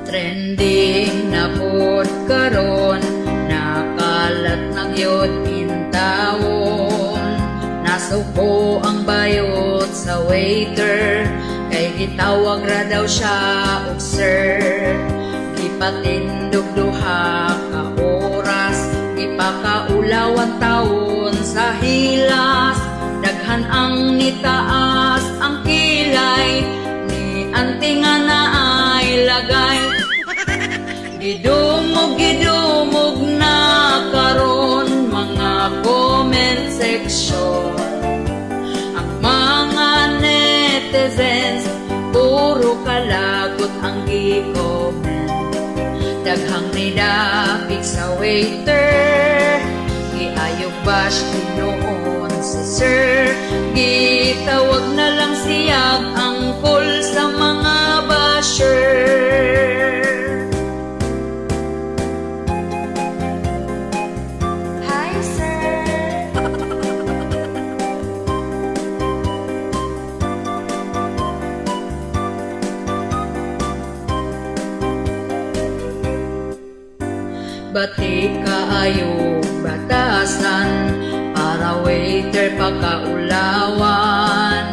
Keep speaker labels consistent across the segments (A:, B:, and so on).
A: Trending na pod karon, nakalat na gyud intawon. Nasuko ang bayot sa waiter, kay gitawag ra daw siya og sir. Gipatindog duha ka oras, ipakaulaw ang taon sa hilas. Daghan ang nitaas ang kilay, ni anting nga naay lagay. Gidumog na karon mga comment section. Ang mga netizens puro kalagot ang gi-comment. Daghang nidapig sa waiter, giayog bash noon si sir. Gitawag na lang siyag ang call sa mga basher. Hi sir. Bati kaayo batasan, para waiter pagkaulawan.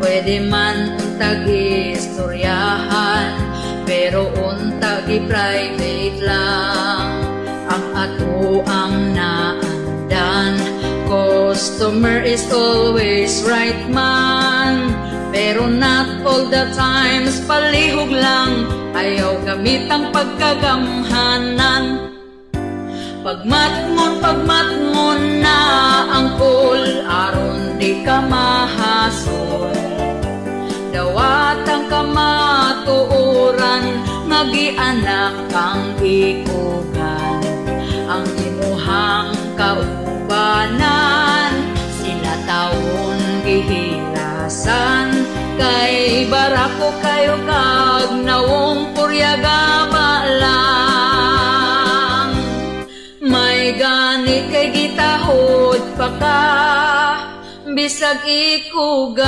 A: Pwede man untag istoryahan, pero untag i-private lang. Ang ato ang naandan, customer is always right man. Pero not all the times, palihog lang, ayaw gamit ang pagkagamhanan. Pagmatngon na ang call, aron di ka mahasol. Dawat ang kamatuoran, nagianak ang ikugan. Ang imuhang kaubanan, sila taon gihilasan. Kay barako kayo kag nawong puryaga lang. May gani kay gitahod pa ka, bisag ikugan.